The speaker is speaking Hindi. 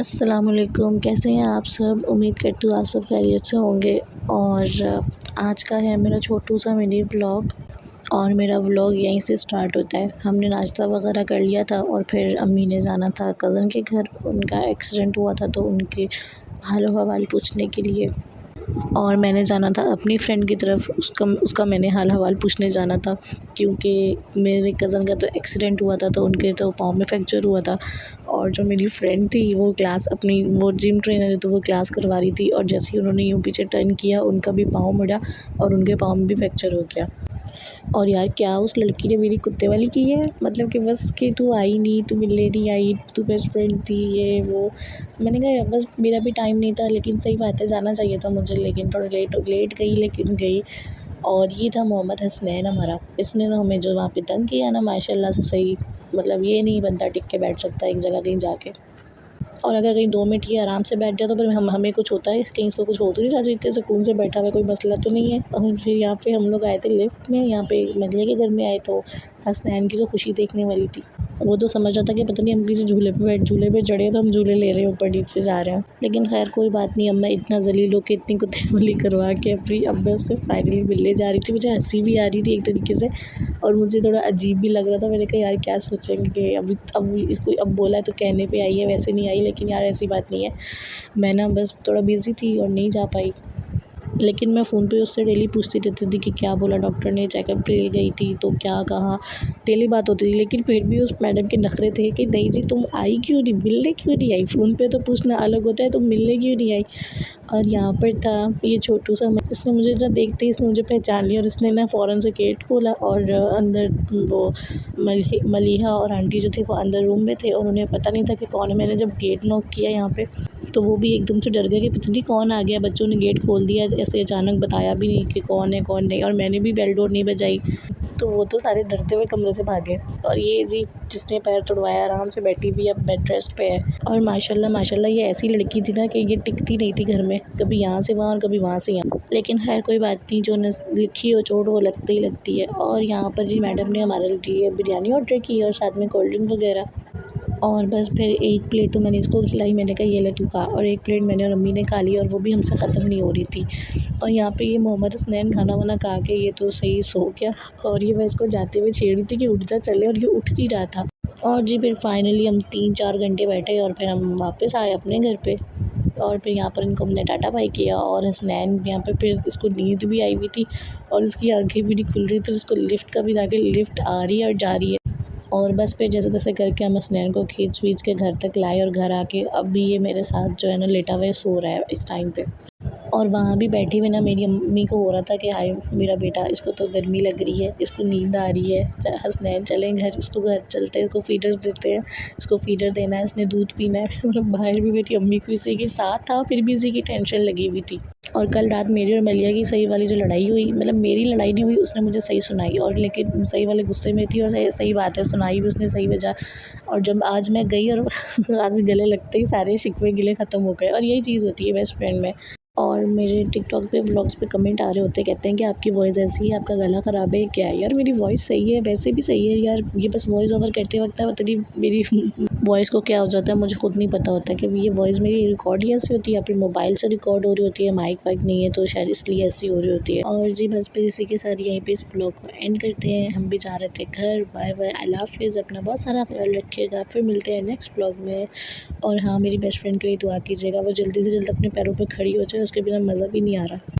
अस्सलामुअलैकुम, कैसे हैं आप सब। उम्मीद करती हूँ आप सब खैरियत से होंगे। और आज का है मेरा छोटू सा मिनी व्लॉग और मेरा व्लॉग यहीं से स्टार्ट होता है। हमने नाश्ता वगैरह कर लिया था और फिर अम्मी ने जाना था कज़न के घर, उनका एक्सीडेंट हुआ था तो उनके हाल हवाल पूछने के लिए। और मैंने जाना था अपनी फ्रेंड की तरफ, उसका मैंने हाल हवाल पूछने जाना था क्योंकि मेरे कज़न का तो एक्सीडेंट हुआ था तो उनके तो पाँव में फ्रैक्चर हुआ था। और जो मेरी फ्रेंड थी वो वो जिम ट्रेनर है तो वो क्लास करवा रही थी और जैसे ही उन्होंने यूँ पीछे टर्न किया उनका भी पाँव मुड़ा और उनके पाँव में भी फ्रैक्चर हो गया। और यार क्या उस लड़की ने मेरी कुत्ते वाली की है, मतलब कि बस कि तू आई नहीं, तू मिलने नहीं आई, तू बेस्ट फ्रेंड थी ये वो। मैंने कहा यार बस मेरा भी टाइम नहीं था, लेकिन सही बात है जाना चाहिए था मुझे, लेकिन थोड़ा लेट गई लेकिन गई। और ये था मोहम्मद हसनैन हमारा, इसने ना हमें जो वहाँ पे तंग किया ना माशाल्लाह से सही, मतलब ये नहीं बनता टिक के बैठ सकता एक जगह कहीं जाके। और अगर कहीं 2 मिनट ये आराम से बैठ जाए तो फिर हमें कुछ होता है, कहीं इसको कुछ हो तो नहीं रहा जो इतने सुकून से बैठा हुआ है, कोई मसला तो नहीं है। और फिर यहाँ पे हम लोग आए थे लिफ्ट में, यहाँ पे मगले के घर में आए तो हसनैन की तो खुशी देखने वाली थी। वो तो समझ रहा था कि पता नहीं हम किसी झूले पे चढ़े तो हम झूले ले रहे हैं, ऊपर नीचे जा रहे हैं। लेकिन खैर कोई बात नहीं, अब मैं इतना ज़लील होके इतनी कुत्ते वाली करवा के अब मैं उससे फाइनली मिलने जा रही थी। मुझे हंसी भी आ रही थी एक तरीके से और मुझे थोड़ा अजीब भी लग रहा था। मैंने कहा यार क्या सोचेंगे कि अब इसको अब बोला है तो कहने पे आई है, वैसे नहीं आई। लेकिन यार ऐसी बात नहीं है, मैं ना बस थोड़ा बिज़ी थी और नहीं जा पाई। लेकिन मैं फ़ोन पे उससे डेली पूछती रहती थी कि क्या बोला डॉक्टर ने, चेकअप के लिए गई थी तो क्या कहा, डेली बात होती थी। लेकिन फिर भी उस मैडम के नखरे थे कि नहीं जी तुम आई क्यों नहीं, मिलने क्यों नहीं आई, फ़ोन पे तो पूछना अलग होता है, तुम मिलने क्यों नहीं आई। और यहाँ पर था ये छोटू सा, इसने मुझे जब देखते ही इसने मुझे पहचान लिया और इसने ना फ़ौरन से गेट खोला और अंदर वो मलीहा और आंटी जो थे वो अंदर रूम में थे और उन्हें पता नहीं था कि कौन है। मैंने जब गेट नॉक किया यहाँ पे तो वो भी एकदम से डर गए कि पता नहीं कौन आ गया। बच्चों ने गेट खोल दिया ऐसे अचानक, बताया भी नहीं कि कौन है कौन नहीं, और मैंने भी बेल डोर नहीं बजाई तो वो तो सारे डरते हुए कमरे से भागे। और ये जी जिसने पैर तुड़वाया आराम से बैठी हुई अब बेड रेस्ट पे है। और माशाल्लाह माशाल्लाह ये ऐसी लड़की थी ना कि ये टिकती नहीं थी घर में, कभी यहाँ से वहाँ और कभी वहाँ से यहाँ। लेकिन खैर कोई बात नहीं, जो लिखी हो चोट वो लगती ही लगती है। और यहाँ पर जी मैडम ने हमारे लिए बिरयानी ऑर्डर की और साथ में कोल्ड ड्रिंक वगैरह। और बस फिर एक प्लेट तो मैंने इसको खिलाई, मैंने कहा ये ले तू खा, और एक प्लेट मैंने और अम्मी ने खा ली और वो भी हमसे ख़त्म नहीं हो रही थी। और यहाँ पे ये मोहम्मद हसनैन खाना वाना खा के ये तो सही सो गया और ये मैं इसको जाते हुए छेड़ रही थी कि उठ जा चले, और ये उठ नहीं रहा था। और जी फिर फाइनली हम 3-4 घंटे बैठे और फिर हम वापस आए अपने घर पे। और फिर यहाँ पर इनको हमने टाटा बाय किया और हसनैन यहाँ पे फिर इसको नींद भी आई हुई थी और इसकी आंखें भी नहीं खुल रही थी, उसको लिफ्ट का भी जाके लिफ्ट आ रही है और जा रही है। और बस फिर जैसे तैसे करके हम हसनैन को खींच के घर तक लाए और घर आके अब भी ये मेरे साथ जो है ना लेटा हुआ सो रहा है इस टाइम पे। और वहाँ भी बैठी हुई ना मेरी अम्मी को हो रहा था कि हाय मेरा बेटा, इसको तो गर्मी लग रही है, इसको नींद आ रही है, हसनैन चलें घर, इसको घर चलते हैं, इसको फीडर देते हैं, इसको फीडर देना है, इसने दूध पीना है। और बाहर भी मेरी अम्मी को इसी के साथ था, फिर भी इसी की टेंशन लगी हुई थी। और कल रात मेरी और मलिया की सही वाली जो लड़ाई हुई, मतलब मेरी लड़ाई नहीं हुई, उसने मुझे सही सुनाई, और लेकिन सही वाले गुस्से में थी और सही बात है सुनाई भी उसने सही वजह। और जब आज मैं गई और आज गले लगते ही सारे शिकवे गिले ख़त्म हो गए, और यही चीज़ होती है बेस्ट फ्रेंड में। और मेरे टिकटॉक पे व्लॉग्स पे कमेंट आ रहे होते, कहते हैं कि आपकी वॉइस ऐसी है, आपका गला ख़राब है क्या है। यार मेरी वॉइस सही है, वैसे भी सही है यार, ये बस वॉइस ओवर करते वक्त ना पता नहीं मेरी वॉइस को क्या हो जाता है, मुझे खुद नहीं पता होता कि ये वॉइस मेरी रिकॉर्ड ही ऐसी होती है या फिर मोबाइल से रिकॉर्ड हो रही होती है, माइक वाइक नहीं है तो शायद इसलिए ऐसी हो रही होती है। और जी बस फिर इसी के साथ यहीं पे इस व्लॉग को एंड करते हैं। हम भी जा रहे थे घर। बाय बाय, अल्लाह हाफिज़, अपना बहुत सारा ख्याल रखिएगा, फिर मिलते हैं नेक्स्ट व्लॉग में। और हाँ मेरी बेस्ट फ्रेंड के लिए दुआ कीजिएगा, वो जल्दी से जल्द अपने पैरों पर खड़ी हो जाए, उसके बिना मज़ा भी नहीं आ रहा।